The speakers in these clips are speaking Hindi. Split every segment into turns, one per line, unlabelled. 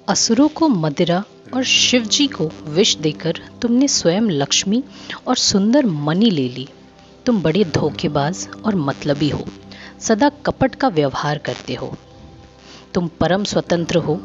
असुरों को मदिरा और शिव जी को विष देकर तुमने स्वयं लक्ष्मी और सुंदर मणि ले ली। तुम बड़े धोखेबाज और मतलबी हो, सदा कपट का व्यवहार करते हो। तुम परम स्वतंत्र हो,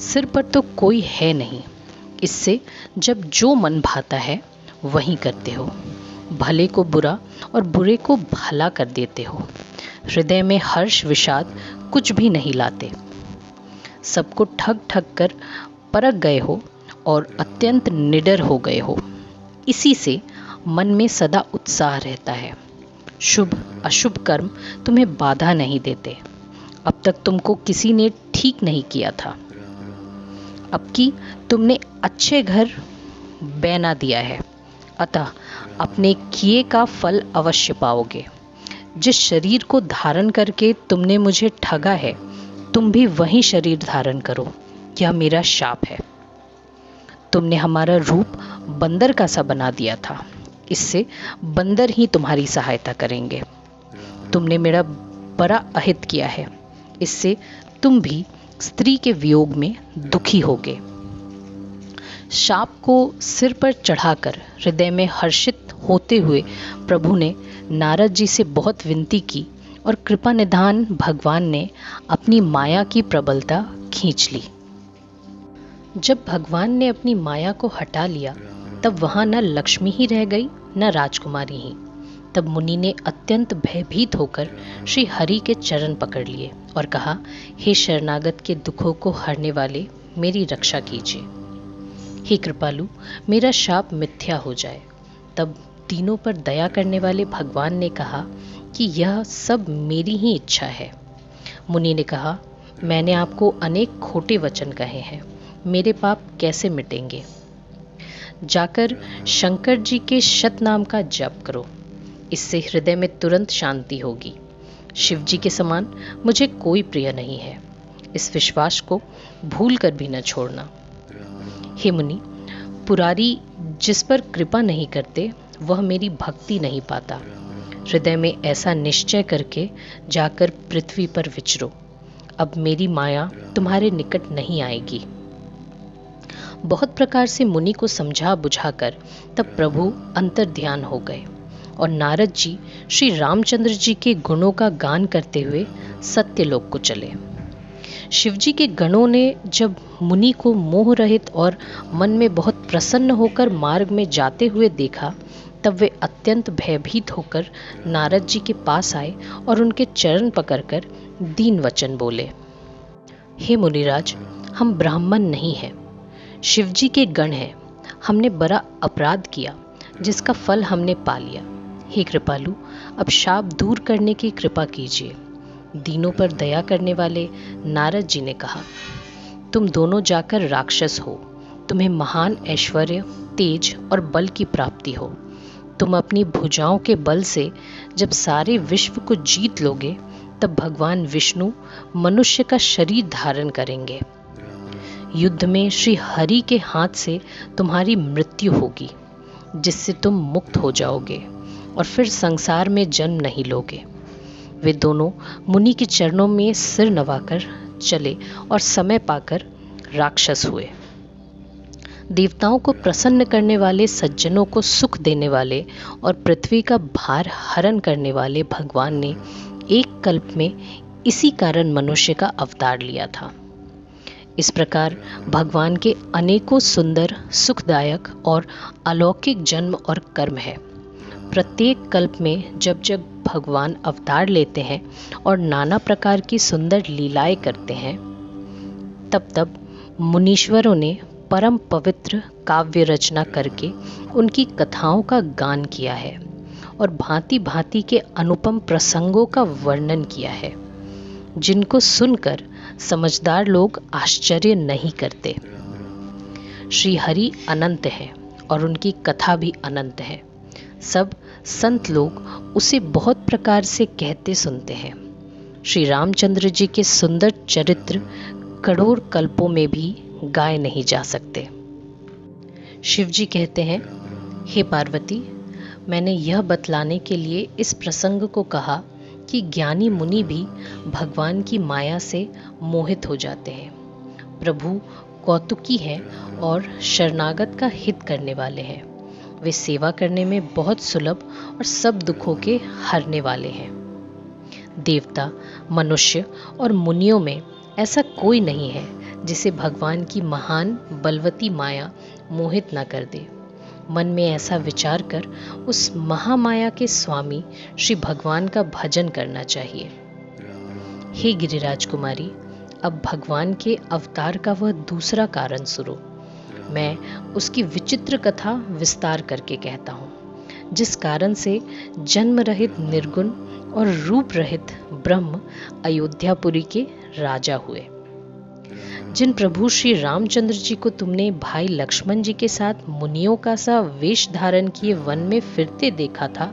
सिर पर तो कोई है नहीं। इससे जब जो मन भाता है वही करते हो। भले को बुरा और बुरे को भला कर देते हो। हृदय में हर्ष विषाद कुछ भी नहीं लाते। सबको ठग ठग कर परख गए हो और अत्यंत निडर हो गए हो। इसी से मन में सदा उत्साह रहता है। शुभ अशुभ कर्म तुम्हें बाधा नहीं देते। अब तक तुमको किसी ने ठीक नहीं किया था। अब की तुमने अच्छे घर बना दिया है, अतः अपने किए का फल अवश्य पाओगे। जिस शरीर को धारण करके तुमने मुझे ठगा है, तुम भी वही शरीर धारण करो। यह मेरा शाप है। तुमने हमारा रूप बंदर का सा बना दिया था। इससे बंदर ही तुम्हारी सहायता करेंगे। तुमने मेरा बड़ा अहित किया है। इससे तुम भी स्त्री के वियोग में दुखी होगे। शाप को सिर पर चढ़ाकर हृदय में हर्षित होते हुए प्रभु ने नारद जी से बहुत विनती की और कृपा निधान भगवान ने अपनी माया की प्रबलता खींच ली। जब भगवान ने अपनी माया को हटा लिया, तब वहां न लक्ष्मी ही रह गई न राजकुमारी ही। तब मुनि ने अत्यंत भयभीत होकर श्री हरि के चरण पकड़ लिए और कहा, हे शरणागत के दुखों को हरने वाले, मेरी रक्षा कीजिए। हे कृपालु, मेरा शाप मिथ्या हो जाए। तब तीनों पर दया करने वाले भगवान ने कहा कि यह सब मेरी ही इच्छा है। मुनि ने कहा, मैंने आपको अनेक खोटे वचन कहे हैं, मेरे पाप कैसे मिटेंगे? जाकर शंकर जी के शत नाम का जप करो, इससे हृदय में तुरंत शांति होगी। शिव जी के समान मुझे कोई प्रिय नहीं है। इस विश्वास को भूल कर भी न छोड़ना। हे मुनि, पुरारी जिस पर कृपा नहीं करते वह मेरी भक्ति नहीं पाता। हृदय में ऐसा निश्चय करके जाकर पृथ्वी पर विचरो। अब मेरी माया तुम्हारे निकट नहीं आएगी। बहुत प्रकार से मुनि को समझा बुझाकर तब प्रभु अंतर्ध्यान हो गए और नारद जी श्री रामचंद्र जी के गुणों का गान करते हुए सत्यलोक को चले। शिव जी के गणों ने जब मुनि को मोह रहित और मन में बहुत प्रसन्न होकर मार्ग में जाते हुए देखा, तब वे अत्यंत भयभीत होकर नारद जी के पास आए और उनके चरण पकड़कर दीन वचन बोले, हे मुनिराज, हम ब्राह्मण नहीं हैं, शिव जी के गण हैं। हमने बड़ा अपराध किया जिसका फल हमने पा लिया। हे कृपालु, अब शाप दूर करने की कृपा कीजिए। दीनों पर दया करने वाले नारद जी ने कहा, तुम दोनों जाकर राक्षस हो। तुम्हें महान ऐश्वर्य, तेज और बल की प्राप्ति हो। तुम अपनी भुजाओं के बल से जब सारे विश्व को जीत लोगे, तब भगवान विष्णु मनुष्य का शरीर धारण करेंगे। युद्ध में श्री हरि के हाथ से तुम्हारी मृत्यु होगी, जिससे तुम मुक्त हो जाओगे और फिर संसार में जन्म नहीं लोगे। वे दोनों मुनि के चरणों में सिर नवाकर चले और समय पाकर राक्षस हुए। देवताओं को प्रसन्न करने वाले, सज्जनों को सुख देने वाले और पृथ्वी का भार हरण करने वाले भगवान ने एक कल्प में इसी कारण मनुष्य का अवतार लिया था। इस प्रकार भगवान के अनेकों सुंदर, सुखदायक और अलौकिक जन्म और कर्म है। प्रत्येक कल्प में जब जब भगवान अवतार लेते हैं और नाना प्रकार की सुंदर लीलाएं करते हैं, तब तब मुनीश्वरों ने परम पवित्र काव्य रचना करके उनकी कथाओं का गान किया है और भांति भांति के अनुपम प्रसंगों का वर्णन किया है, जिनको सुनकर समझदार लोग आश्चर्य नहीं करते। श्री हरि अनंत है और उनकी कथा भी अनंत है। सब संत लोग उसे बहुत प्रकार से कहते सुनते हैं। श्री रामचंद्र जी के सुंदर चरित्र करोड़ कल्पों में भी गाए नहीं जा सकते। शिव जी कहते हैं, हे पार्वती, मैंने यह बतलाने के लिए इस प्रसंग को कहा कि ज्ञानी मुनि भी भगवान की माया से मोहित हो जाते हैं। प्रभु कौतुकी है और शरणागत का हित करने वाले हैं। वे सेवा करने में बहुत सुलभ और सब दुखों के हरने वाले हैं। देवता, मनुष्य और मुनियों में ऐसा कोई नहीं है जिसे भगवान की महान बलवती माया मोहित न कर दे। मन में ऐसा विचार कर उस महामाया के स्वामी श्री भगवान का भजन करना चाहिए। हे गिरिराज कुमारी, अब भगवान के अवतार का वह दूसरा कारण सुनो। मैं उसकी विचित्र कथा विस्तार करके कहता हूँ, जिस कारण से जन्म रहित निर्गुण और रूप रहित ब्रह्म अयोध्यापुरी के राजा हुए। जिन प्रभु श्री रामचंद्र जी को तुमने भाई लक्ष्मण जी के साथ मुनियों का सा वेश धारण किए वन में फिरते देखा था,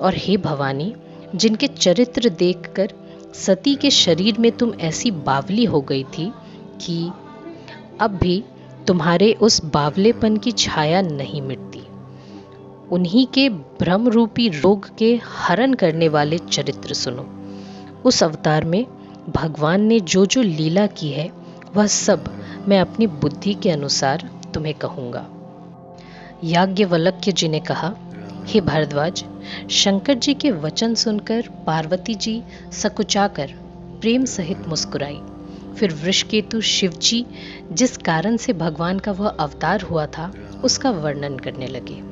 और हे भवानी, जिनके चरित्र देखकर सती के शरीर में तुम ऐसी बावली हो गई थी कि अब भी तुम्हारे उस बावलेपन की छाया नहीं मिटती, उन्हीं के भ्रम रूपी रोग के हरण करने वाले चरित्र सुनो। उस अवतार में भगवान ने जो जो लीला की है वह सब मैं अपनी बुद्धि के अनुसार तुम्हें कहूँगा। याज्ञवल्क्य जी ने कहा, हे भारद्वाज, शंकर जी के वचन सुनकर पार्वती जी सकुचाकर प्रेम सहित मुस्कुराई। फिर वृषकेतु शिव जी जिस कारण से भगवान का वह अवतार हुआ था उसका वर्णन करने लगे।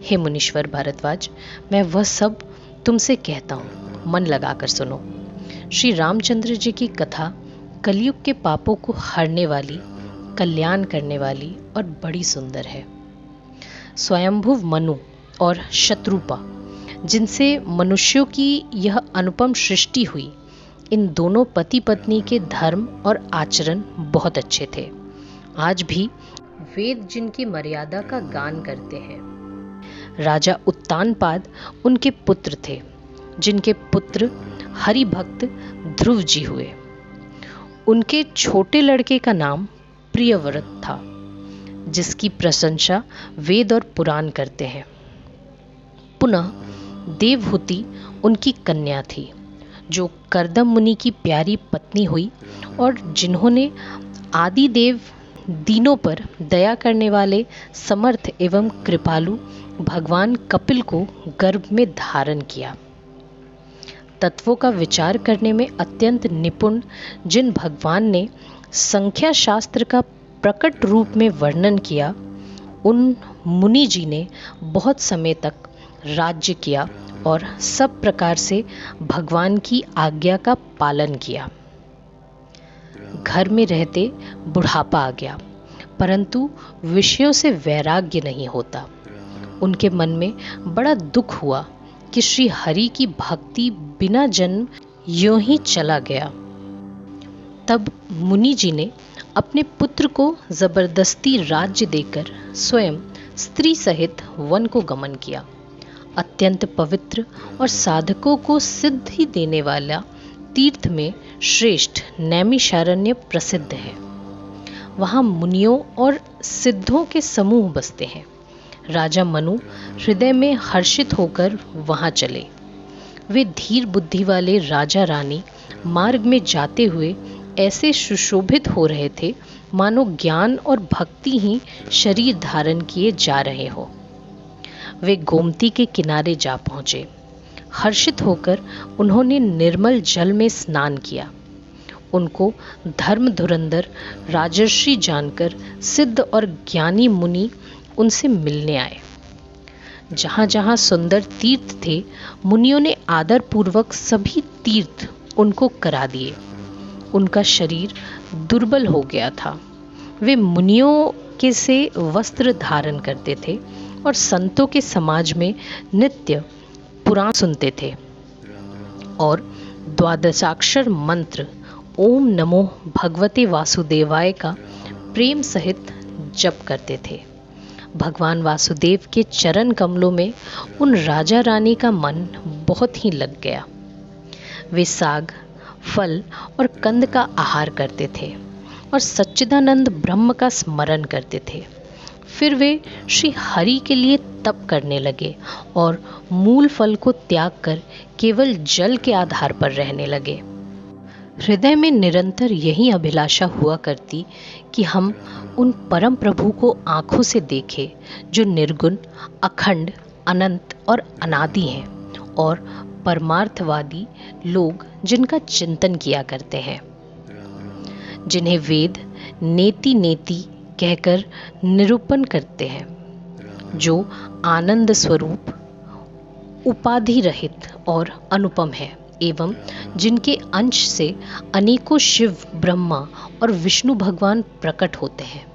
हे मुनीश्वर भारद्वाज, मैं वह सब तुमसे कहता हूँ, मन लगाकर सुनो। श्री रामचंद्र जी की कथा कलयुग के पापों को हरने वाली, कल्याण करने वाली और बड़ी सुंदर है। स्वयंभुव मनु और शत्रुपा, जिनसे मनुष्यों की यह अनुपम सृष्टि हुई, इन दोनों पति पत्नी के धर्म और आचरण बहुत अच्छे थे। आज भी वेद जिनकी मर्यादा का गान करते हैं। राजा उत्तानपाद उनके पुत्र थे, जिनके पुत्र हरि भक्त ध्रुव जी हुए। उनके छोटे लड़के का नाम प्रियव्रत था, जिसकी प्रशंसा वेद और पुराण करते हैं। पुनः देवहूति उनकी कन्या थी, जो कर्दम मुनि की प्यारी पत्नी हुई और जिन्होंने आदि देव दीनों पर दया करने वाले समर्थ एवं कृपालु भगवान कपिल को गर्भ में धारण किया। तत्वों का विचार करने में अत्यंत निपुण जिन भगवान ने संख्या शास्त्र का प्रकट रूप में वर्णन किया, उन मुनि जी ने बहुत समय तक राज्य किया और सब प्रकार से भगवान की आज्ञा का पालन किया। घर में रहते बुढ़ापा आ गया, परंतु विषयों से वैराग्य नहीं होता। उनके मन में बड़ा दुख हुआ कि श्री हरि की भक्ति बिना जन्म यूं ही चला गया। तब मुनि जी ने अपने पुत्र को जबरदस्ती राज्य देकर स्वयं स्त्री सहित वन को गमन किया। अत्यंत पवित्र और साधकों को सिद्धि देने वाला तीर्थ में श्रेष्ठ नैमिषारण्य प्रसिद्ध है। वहाँ मुनियों और सिद्धों के समूह बसते हैं। राजा मनु हृदय में हर्षित होकर वहाँ चले। वे धीर बुद्धि वाले राजा रानी मार्ग में जाते हुए ऐसे सुशोभित हो रहे थे मानो ज्ञान और भक्ति ही शरीर धारण किए जा रहे हो। वे गोमती के किनारे जा पहुँचे। हर्षित होकर उन्होंने निर्मल जल में स्नान किया। उनको धर्म धुरंधर राजर्षि जानकर सिद्ध और ज्ञानी मुनि उनसे मिलने आए। जहाँ जहाँ सुंदर तीर्थ थे, मुनियों ने आदर पूर्वक सभी तीर्थ उनको करा दिए। उनका शरीर दुर्बल हो गया था। वे मुनियों के से वस्त्र धारण करते थे और संतों के समाज में नित्य पुराण सुनते थे और द्वादशाक्षर मंत्र ओम नमो भगवते वासुदेवाय का प्रेम सहित जप करते थे। भगवान वासुदेव के चरण कमलों में उन राजा रानी का मन बहुत ही लग गया। वे साग, फल और कंद का आहार करते थे और सच्चिदानंद ब्रह्म का स्मरण करते थे। फिर वे श्री हरि के लिए तप करने लगे और मूल फल को त्याग कर केवल जल के आधार पर रहने लगे। हृदय में निरंतर यही अभिलाषा हुआ करती कि हम उन परम प्रभु को आंखों से देखें जो निर्गुण, अखंड, अनंत और अनादि हैं, और परमार्थवादी लोग जिनका चिंतन किया करते हैं, जिन्हें वेद नेति नेति कहकर निरूपण करते हैं, जो आनंद स्वरूप, उपाधि रहित और अनुपम है, एवं जिनके अंश से अनेकों शिव, ब्रह्मा और विष्णु भगवान प्रकट होते हैं।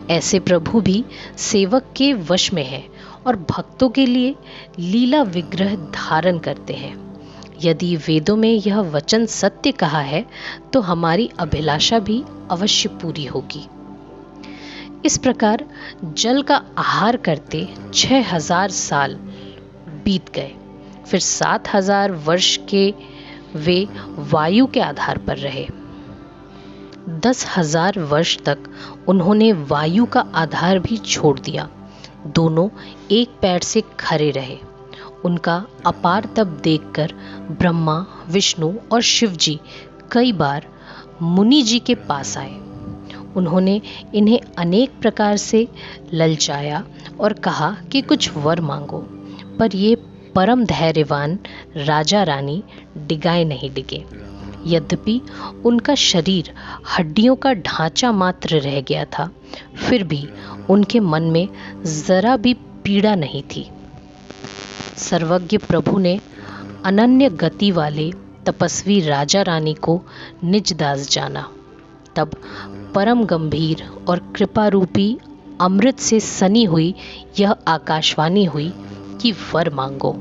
ऐसे प्रभु भी सेवक के वश में हैं और भक्तों के लिए लीला विग्रह धारण करते हैं। यदि वेदों में यह वचन सत्य कहा है तो हमारी अभिलाषा भी अवश्य पूरी होगी। इस प्रकार जल का आहार करते 6000 साल बीत गए। फिर 7000 वर्ष के वे वायु के आधार पर रहे। 10,000 वर्ष तक उन्होंने वायु का आधार भी छोड़ दिया। दोनों एक पैर से खड़े रहे। उनका अपार तप देखकर ब्रह्मा, विष्णु और शिव जी कई बार मुनि जी के पास आए। उन्होंने इन्हें अनेक प्रकार से ललचाया और कहा कि कुछ वर मांगो, पर ये परम धैर्यवान राजा रानी डिगाए नहीं डिगे। यद्यपि उनका शरीर हड्डियों का ढांचा मात्र रह गया था, फिर भी उनके मन में जरा भी पीड़ा नहीं थी। सर्वज्ञ प्रभु ने अनन्य गति वाले तपस्वी राजा रानी को निज दास जाना। तब परम गंभीर और कृपा रूपी अमृत से सनी हुई यह आकाशवाणी हुई कि वर मांगो।